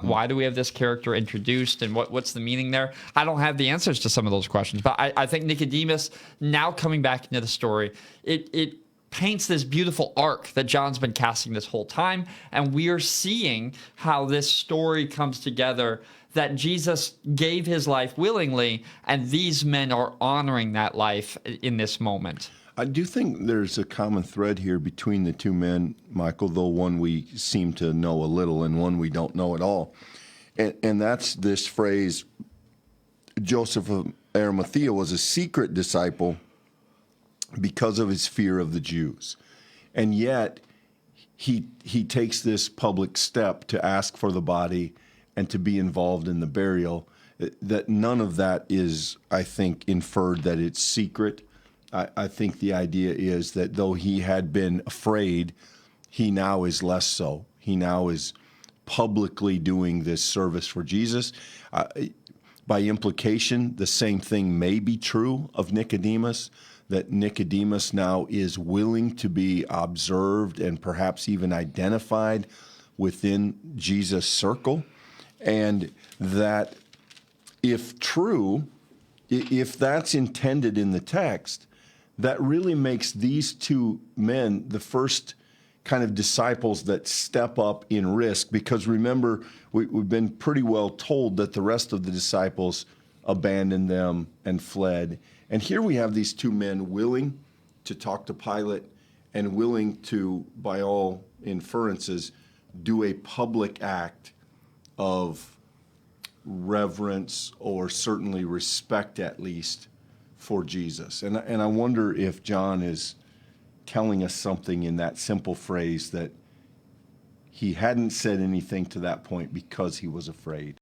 Why do we have this character introduced, and what's the meaning there? I don't have the answers to some of those questions, but I think Nicodemus, now coming back into the story, it paints this beautiful arc that John's been casting this whole time, and we are seeing how this story comes together, that Jesus gave his life willingly, and these men are honoring that life in this moment. I do think there's a common thread here between the two men, Michael, though one we seem to know a little and one we don't know at all. And that's this phrase, Joseph of Arimathea was a secret disciple because of his fear of the Jews. And yet he takes this public step to ask for the body and to be involved in the burial. That none of that is, I think, inferred that it's secret. I think the idea is that though he had been afraid, he now is less so. He now is publicly doing this service for Jesus. By implication, the same thing may be true of Nicodemus, that Nicodemus now is willing to be observed and perhaps even identified within Jesus' circle. And that if true, if that's intended in the text, that really makes these two men the first kind of disciples that step up in risk. Because remember, we've been pretty well told that the rest of the disciples abandoned them and fled. And here we have these two men willing to talk to Pilate and willing to, by all inferences, do a public act of reverence, or certainly respect at least, for Jesus. And I wonder if John is telling us something in that simple phrase, that he hadn't said anything to that point because he was afraid.